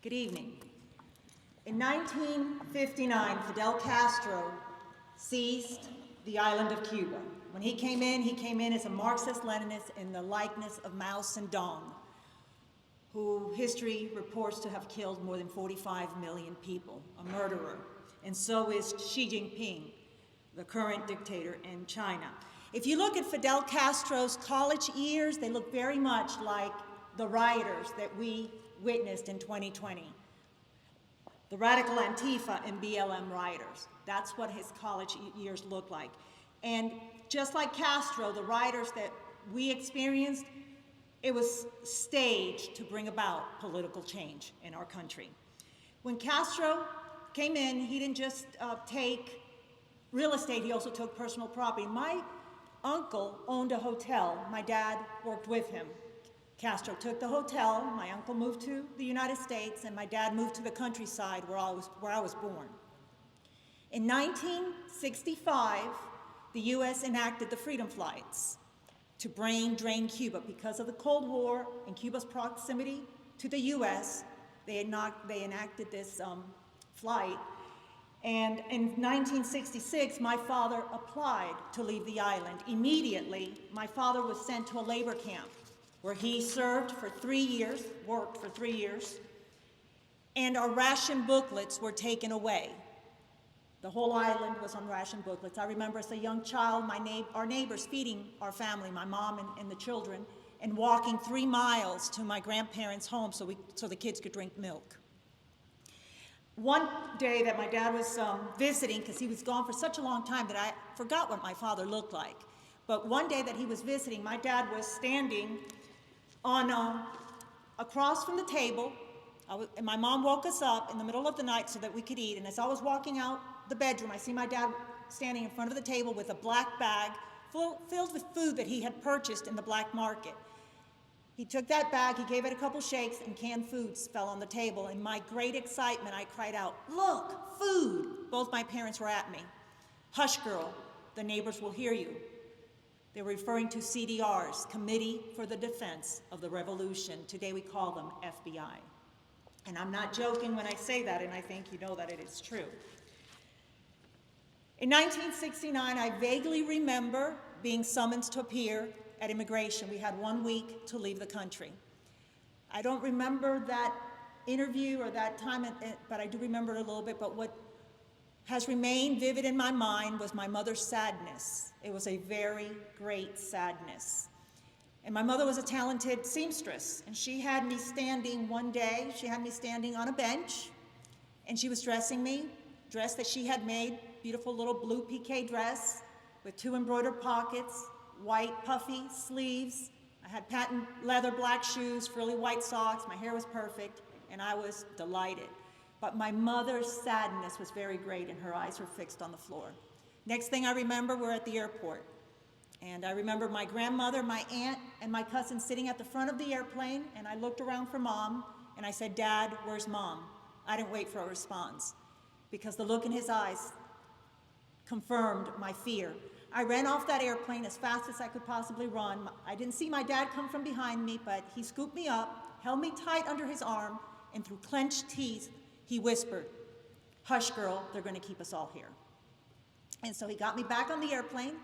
Good evening. In 1959, Fidel Castro seized the island of Cuba. When he came in as a Marxist-Leninist in the likeness of Mao Zedong, who history reports to have killed more than 45 million people, a murderer. And so is Xi Jinping, the current dictator in China. If you look at Fidel Castro's college years, they look very much like the rioters that we witnessed in 2020. The radical Antifa and BLM rioters. That's what his college years look like. And just like Castro, the rioters that we experienced, it was staged to bring about political change in our country. When Castro came in, he didn't just take real estate, he also took personal property. My uncle owned a hotel. My dad worked with him. Castro took the hotel, my uncle moved to the United States, and my dad moved to the countryside where I was born. In 1965, the US enacted the Freedom Flights to drain Cuba. Because of the Cold War and Cuba's proximity to the US, they enacted this flight. And in 1966, my father applied to leave the island. Immediately, my father was sent to a labor camp where he served for 3 years, worked for 3 years, and our ration booklets were taken away. The whole island was on ration booklets. I remember as a young child, our neighbors feeding our family, my mom and the children, and walking 3 miles to my grandparents' home so the kids could drink milk. One day that my dad was visiting, because he was gone for such a long time that I forgot what my father looked like. But one day that he was visiting, my dad was standing across from the table, and my mom woke us up in the middle of the night so that we could eat. And as I was walking out the bedroom, I see my dad standing in front of the table with a black bag filled with food that he had purchased in the black market. He took that bag, he gave it a couple shakes, and canned foods fell on the table. In my great excitement, I cried out, "Look, food!" Both my parents were at me. "Hush, girl, the neighbors will hear you." They were referring to CDRs, Committee for the Defense of the Revolution. Today we call them FBI. And I'm not joking when I say that, and I think you know that it is true. In 1969, I vaguely remember being summoned to appear at immigration. We had 1 week to leave the country. I don't remember that interview or that time, but I do remember it a little bit. But what has remained vivid in my mind was my mother's sadness. It was a very great sadness. And my mother was a talented seamstress, and she had me standing one day, she had me standing on a bench, and she was dressing me, dress that she had made, beautiful little blue piqué dress with 2 embroidered pockets, white puffy sleeves. I had patent leather black shoes, frilly white socks, my hair was perfect, and I was delighted. But my mother's sadness was very great, and her eyes were fixed on the floor. Next thing I remember, we're at the airport. And I remember my grandmother, my aunt, and my cousin sitting at the front of the airplane, and I looked around for Mom, and I said, "Dad, where's Mom?" I didn't wait for a response, because the look in his eyes confirmed my fear. I ran off that airplane as fast as I could possibly run. I didn't see my dad come from behind me, but he scooped me up, held me tight under his arm, and through clenched teeth, he whispered, "Hush, girl, they're going to keep us all here." And so he got me back on the airplane,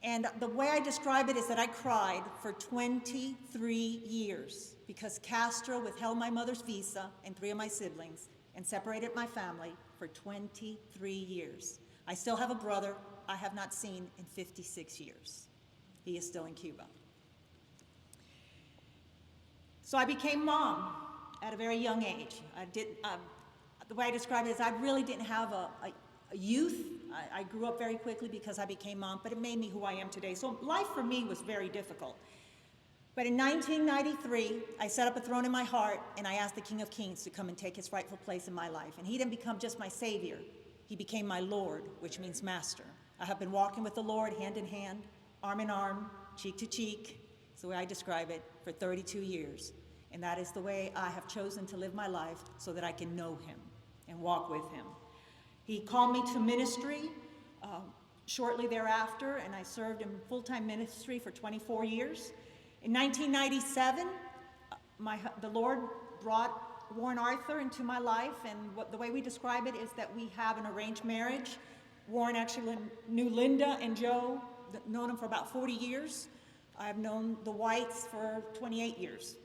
and the way I describe it is that I cried for 23 years because Castro withheld my mother's visa and 3 of my siblings and separated my family for 23 years. I still have a brother I have not seen in 56 years. He is still in Cuba. So I became Mom at a very young age. The way I describe it is I really didn't have a youth. I grew up very quickly because I became Mom, but it made me who I am today. So life for me was very difficult. But in 1993, I set up a throne in my heart, and I asked the King of Kings to come and take his rightful place in my life. And he didn't become just my savior. He became my Lord, which means master. I have been walking with the Lord hand in hand, arm in arm, cheek to cheek. It's the way I describe it, for 32 years. And that is the way I have chosen to live my life so that I can know him and walk with him. He called me to ministry shortly thereafter, and I served in full-time ministry for 24 years. In 1997, the Lord brought Warren Arthur into my life, and the way we describe it is that we have an arranged marriage. Warren actually knew Linda and Joe, known them for about 40 years. I've known the Whites for 28 years.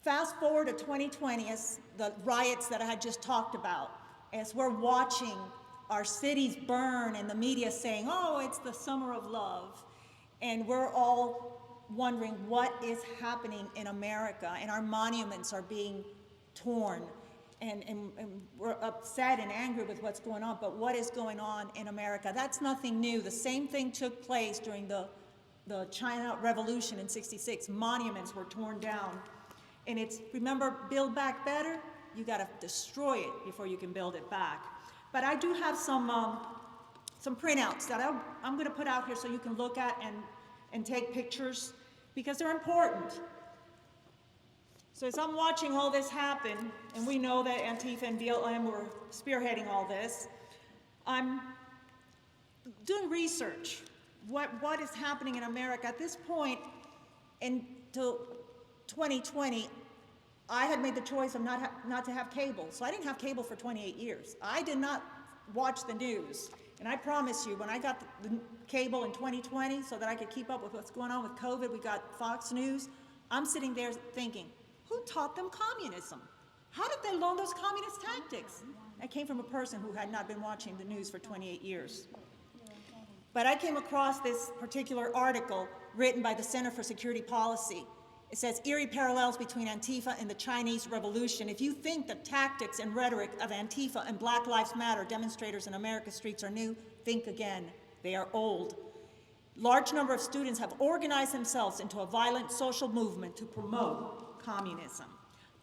Fast forward to 2020, as the riots that I had just talked about, as we're watching our cities burn and the media saying, oh, it's the summer of love, and we're all wondering what is happening in America, and our monuments are being torn, and we're upset and angry with what's going on, but what is going on in America? That's nothing new. The same thing took place during the China Revolution in '66. Monuments were torn down. And it's, remember, build back better? You gotta destroy it before you can build it back. But I do have some printouts that I'm gonna put out here so you can look at and take pictures, because they're important. So as I'm watching all this happen, and we know that Antifa and BLM were spearheading all this, I'm doing research. What is happening in America? At this point, until 2020, I had made the choice of not to have cable. So I didn't have cable for 28 years. I did not watch the news. And I promise you, when I got the cable in 2020 so that I could keep up with what's going on with COVID, we got Fox News, I'm sitting there thinking, who taught them communism? How did they learn those communist tactics? I came from a person who had not been watching the news for 28 years. But I came across this particular article written by the Center for Security Policy. It says, eerie parallels between Antifa and the Chinese Revolution. If you think the tactics and rhetoric of Antifa and Black Lives Matter demonstrators in America's streets are new, think again. They are old. Large number of students have organized themselves into a violent social movement to promote communism.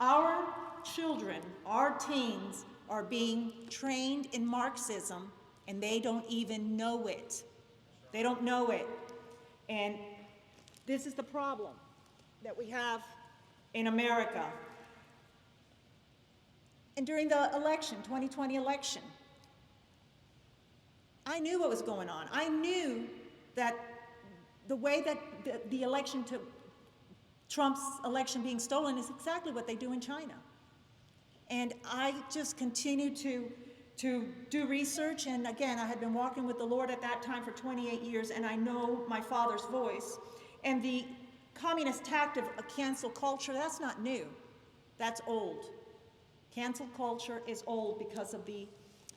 Our children, our teens, are being trained in Marxism, and they don't even know it. They don't know it. And this is the problem that we have in America. And during the election, 2020 election, I knew what was going on. I knew that the way that the election to Trump's election being stolen is exactly what they do in China. And I just continued to do research, and again, I had been walking with the Lord at that time for 28 years, and I know my Father's voice. And the communist tactic of cancel culture, that's not new. That's old. Cancel culture is old because of the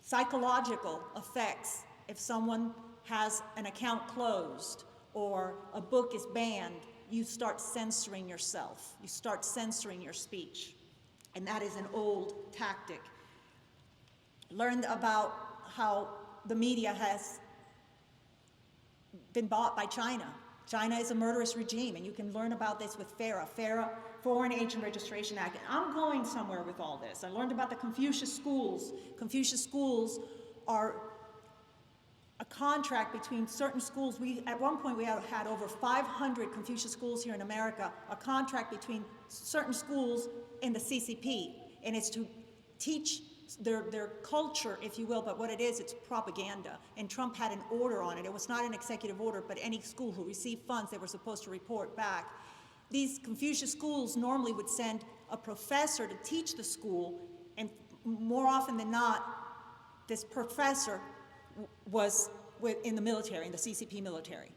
psychological effects. If someone has an account closed or a book is banned, you start censoring yourself. You start censoring your speech. And that is an old tactic. Learned about how the media has been bought by China. China is a murderous regime, and you can learn about this with FARA, Foreign Agent Registration Act. And I'm going somewhere with all this. I learned about the Confucius schools. Confucius schools are a contract between certain schools. At one point, we had over 500 Confucius schools here in America, a contract between certain schools and the CCP, and it's to teach their culture, if you will, but what it is, it's propaganda. And Trump had an order on it. It was not an executive order, but any school who received funds, they were supposed to report back. These Confucius schools normally would send a professor to teach the school, and more often than not, this professor was in the military, in the CCP military.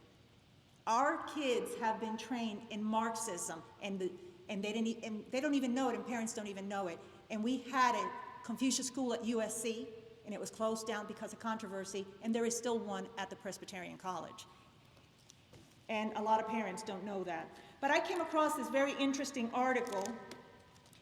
Our kids have been trained in Marxism, and they don't even know it, and parents don't even know it. And we had a Confucius school at USC, and it was closed down because of controversy, and there is still one at the Presbyterian College. And a lot of parents don't know that. But I came across this very interesting article.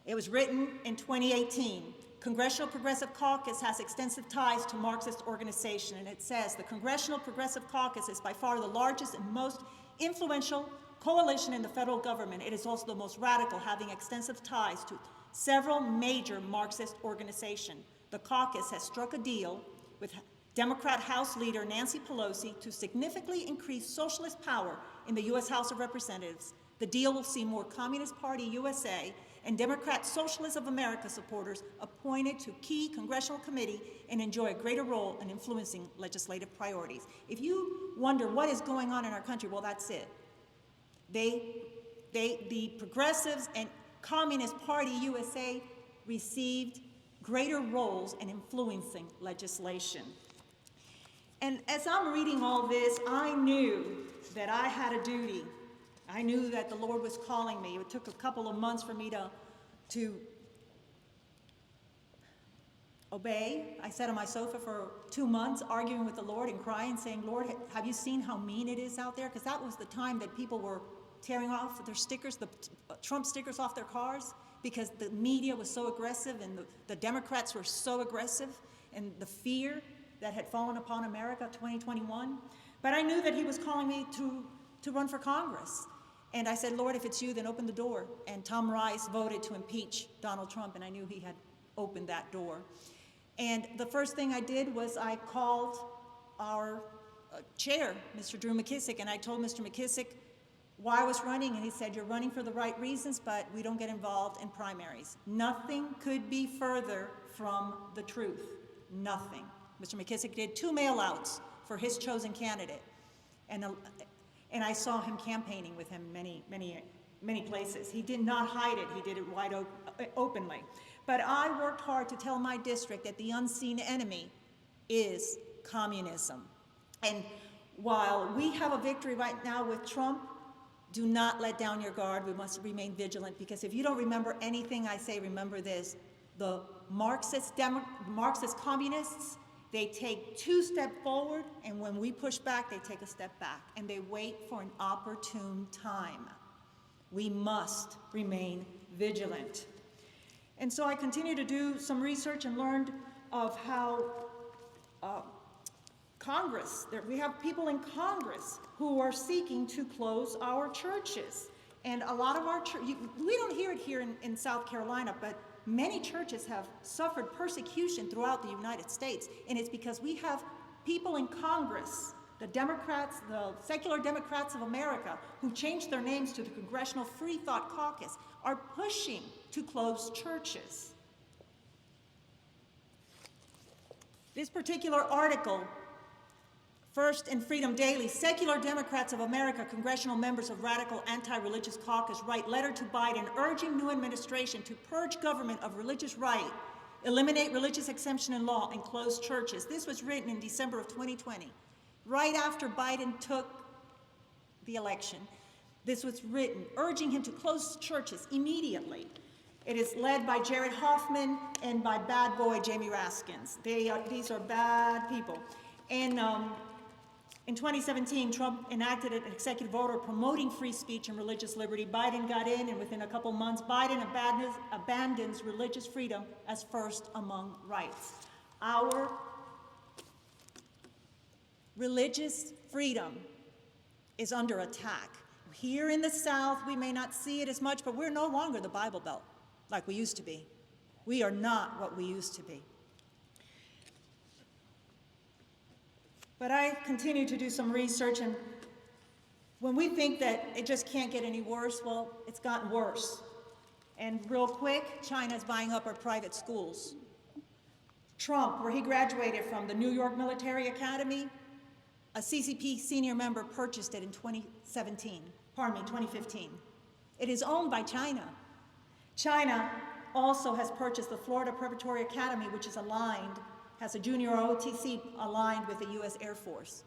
It was written in 2018. Congressional Progressive Caucus has extensive ties to Marxist organization, and it says, the Congressional Progressive Caucus is by far the largest and most influential coalition in the federal government. It is also the most radical, having extensive ties to several major Marxist organizations. The caucus has struck a deal with Democrat House Leader Nancy Pelosi to significantly increase socialist power in the U.S. House of Representatives. The deal will see more Communist Party USA and Democrat Socialists of America supporters appointed to key congressional committee and enjoy a greater role in influencing legislative priorities. If you wonder what is going on in our country, well, that's it. The progressives and Communist Party USA received greater roles in influencing legislation. And as I'm reading all this, I knew that I had a duty. I knew that the Lord was calling me. It took a couple of months for me to obey. I sat on my sofa for 2 months arguing with the Lord and crying, saying, Lord, have you seen how mean it is out there? Because that was the time that people were tearing off their stickers, the Trump stickers off their cars, because the media was so aggressive and the Democrats were so aggressive, and the fear that had fallen upon America 2021. But I knew that he was calling me to run for Congress. And I said, Lord, if it's you, then open the door. And Tom Rice voted to impeach Donald Trump, and I knew he had opened that door. And the first thing I did was I called our chair, Mr. Drew McKissick, and I told Mr. McKissick why I was running, and he said, you're running for the right reasons, but we don't get involved in primaries. Nothing could be further from the truth. Nothing. Mr. McKissick did 2 mail-outs for his chosen candidate, and I saw him campaigning with him many places. He did not hide it. He did it wide openly. But I worked hard to tell my district that the unseen enemy is communism. And while we have a victory right now with Trump, do not let down your guard. We must remain vigilant, because if you don't remember anything I say, remember this. The Marxist communists, they take 2 steps forward, and when we push back, they take a step back, and they wait for an opportune time. We must remain vigilant. And so I continued to do some research and learned of how Congress, we have people in Congress who are seeking to close our churches. And a lot of our we don't hear it here in South Carolina, but many churches have suffered persecution throughout the United States. And it's because we have people in Congress, the Democrats, the secular Democrats of America, who changed their names to the Congressional Free Thought Caucus, are pushing to close churches. This particular article, first in Freedom Daily, secular Democrats of America, congressional members of radical anti-religious caucus write letter to Biden urging new administration to purge government of religious right, eliminate religious exemption in law, and close churches. This was written in December of 2020, right after Biden took the election. This was written, urging him to close churches immediately. It is led by Jared Hoffman and by bad boy Jamie Raskins. These are bad people. And in 2017, Trump enacted an executive order promoting free speech and religious liberty. Biden got in, and within a couple months, Biden abandons religious freedom as first among rights. Our religious freedom is under attack. Here in the South, we may not see it as much, but we're no longer the Bible Belt like we used to be. We are not what we used to be. But I continue to do some research, and when we think that it just can't get any worse, well, it's gotten worse. And real quick, China's buying up our private schools. Trump, where he graduated from the New York Military Academy, a CCP senior member purchased it in 2015. It is owned by China. China also has purchased the Florida Preparatory Academy, which is has a junior OTC aligned with the U.S. Air Force.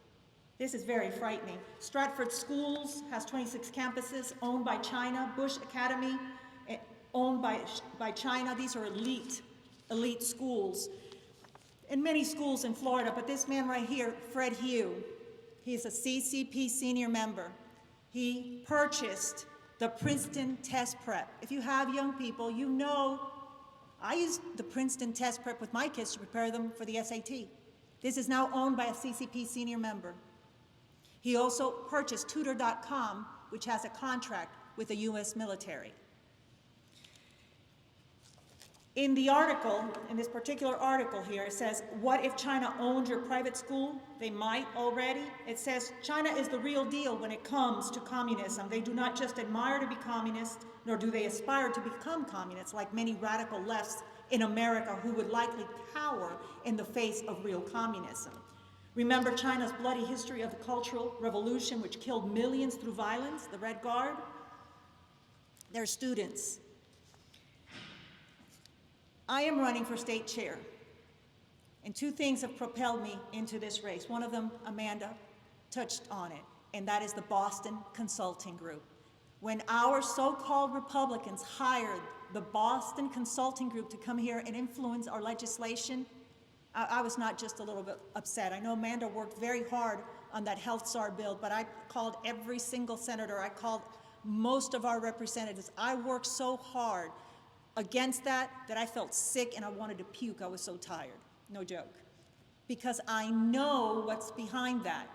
This is very frightening. Stratford Schools has 26 campuses owned by China. Bush Academy, owned by China. These are elite schools. And many schools in Florida, but this man right here, Fred Hugh, he's a CCP senior member. He purchased the Princeton Test Prep. If you have young people, you know I used the Princeton Test Prep with my kids to prepare them for the SAT. This is now owned by a CCP senior member. He also purchased Tutor.com, which has a contract with the U.S. military. In the article, in this particular article here, it says, what if China owned your private school? They might already. It says, China is the real deal when it comes to communism. They do not just admire to be communist, nor do they aspire to become communists, like many radical lefts in America who would likely cower in the face of real communism. Remember China's bloody history of the Cultural Revolution, which killed millions through violence, the Red Guard? Their students. I am running for state chair, and two things have propelled me into this race. One of them, Amanda touched on it, and that is the Boston Consulting Group. When our so-called Republicans hired the Boston Consulting Group to come here and influence our legislation, I was not just a little bit upset. I know Amanda worked very hard on that Health SAR bill, but I called every single senator. I called most of our representatives. I worked so hard against that I felt sick and I wanted to puke. I was so tired, no joke. Because I know what's behind that.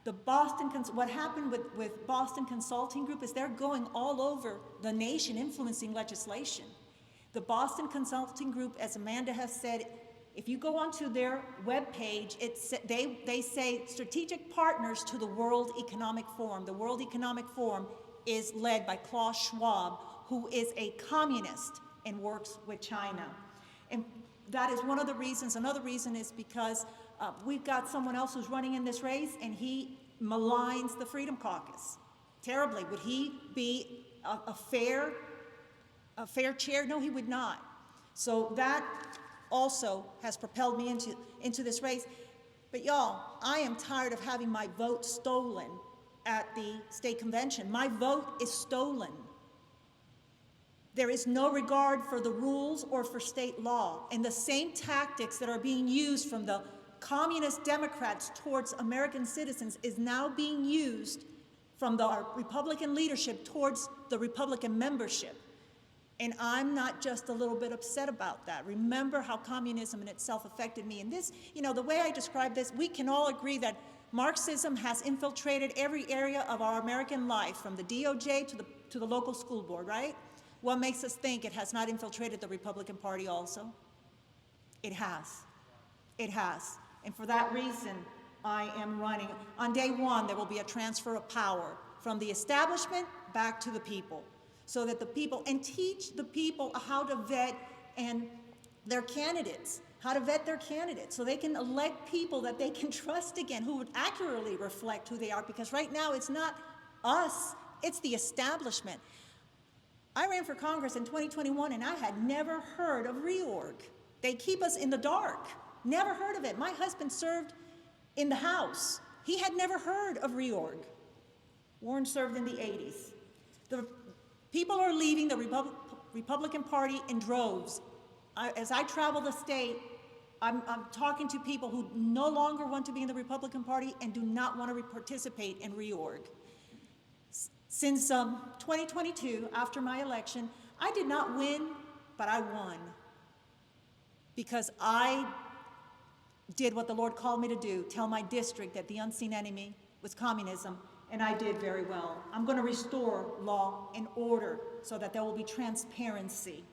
What happened with Boston Consulting Group is they're going all over the nation influencing legislation. The Boston Consulting Group, as Amanda has said, if you go onto their webpage, they say strategic partners to the World Economic Forum. The World Economic Forum is led by Klaus Schwab, who is a communist and works with China. And that is one of the reasons. Another reason is because we've got someone else who's running in this race, and he maligns the Freedom Caucus terribly. Would he be a fair chair? No, he would not. So that also has propelled me into this race. But y'all, I am tired of having my vote stolen at the state convention. My vote is stolen. There is no regard for the rules or for state law. And the same tactics that are being used from the communist Democrats towards American citizens is now being used from the Republican leadership towards the Republican membership. And I'm not just a little bit upset about that. Remember how communism in itself affected me. And this, you know, the way I describe this, we can all agree that Marxism has infiltrated every area of our American life, from the DOJ to the local school board, right? What makes us think it has not infiltrated the Republican Party also? It has. It has. And for that reason, I am running. On day one, there will be a transfer of power from the establishment back to the people, so that the people, and teach the people how to vet their candidates, how to vet their candidates, so they can elect people that they can trust again, who would accurately reflect who they are, because right now it's not us, it's the establishment. I ran for Congress in 2021 and I had never heard of reorg. They keep us in the dark, never heard of it. My husband served in the House. He had never heard of reorg. Warren served in the 80s. The people are leaving the Republican Party in droves. As I travel the state, I'm talking to people who no longer want to be in the Republican Party and do not want to participate in reorg. Since 2022, after my election, I did not win, but I won. Because I did what the Lord called me to do, tell my district that the unseen enemy was communism, and I did very well. I'm going to restore law and order so that there will be transparency.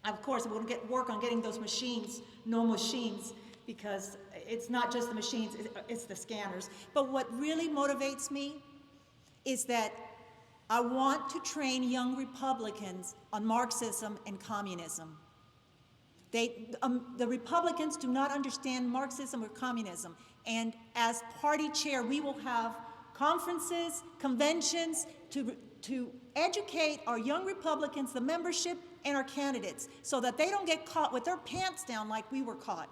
Of course, we're going to work on getting those machines, no machines, because it's not just the machines, it's the scanners. But what really motivates me is that I want to train young Republicans on Marxism and communism. The Republicans do not understand Marxism or communism, and as party chair, we will have conferences, conventions to educate our young Republicans, the membership, and our candidates, so that they don't get caught with their pants down like we were caught,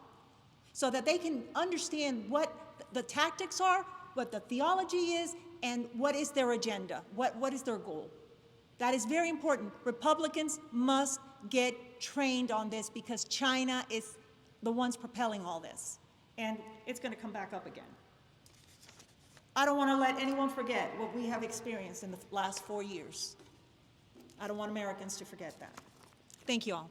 so that they can understand what the tactics are, what the theology is, and what is their agenda, what is their goal. That is very important. Republicans must get trained on this, because China is the ones propelling all this, and it's going to come back up again. I don't want to let anyone forget what we have experienced in the last 4 years. I don't want Americans to forget that. Thank you all.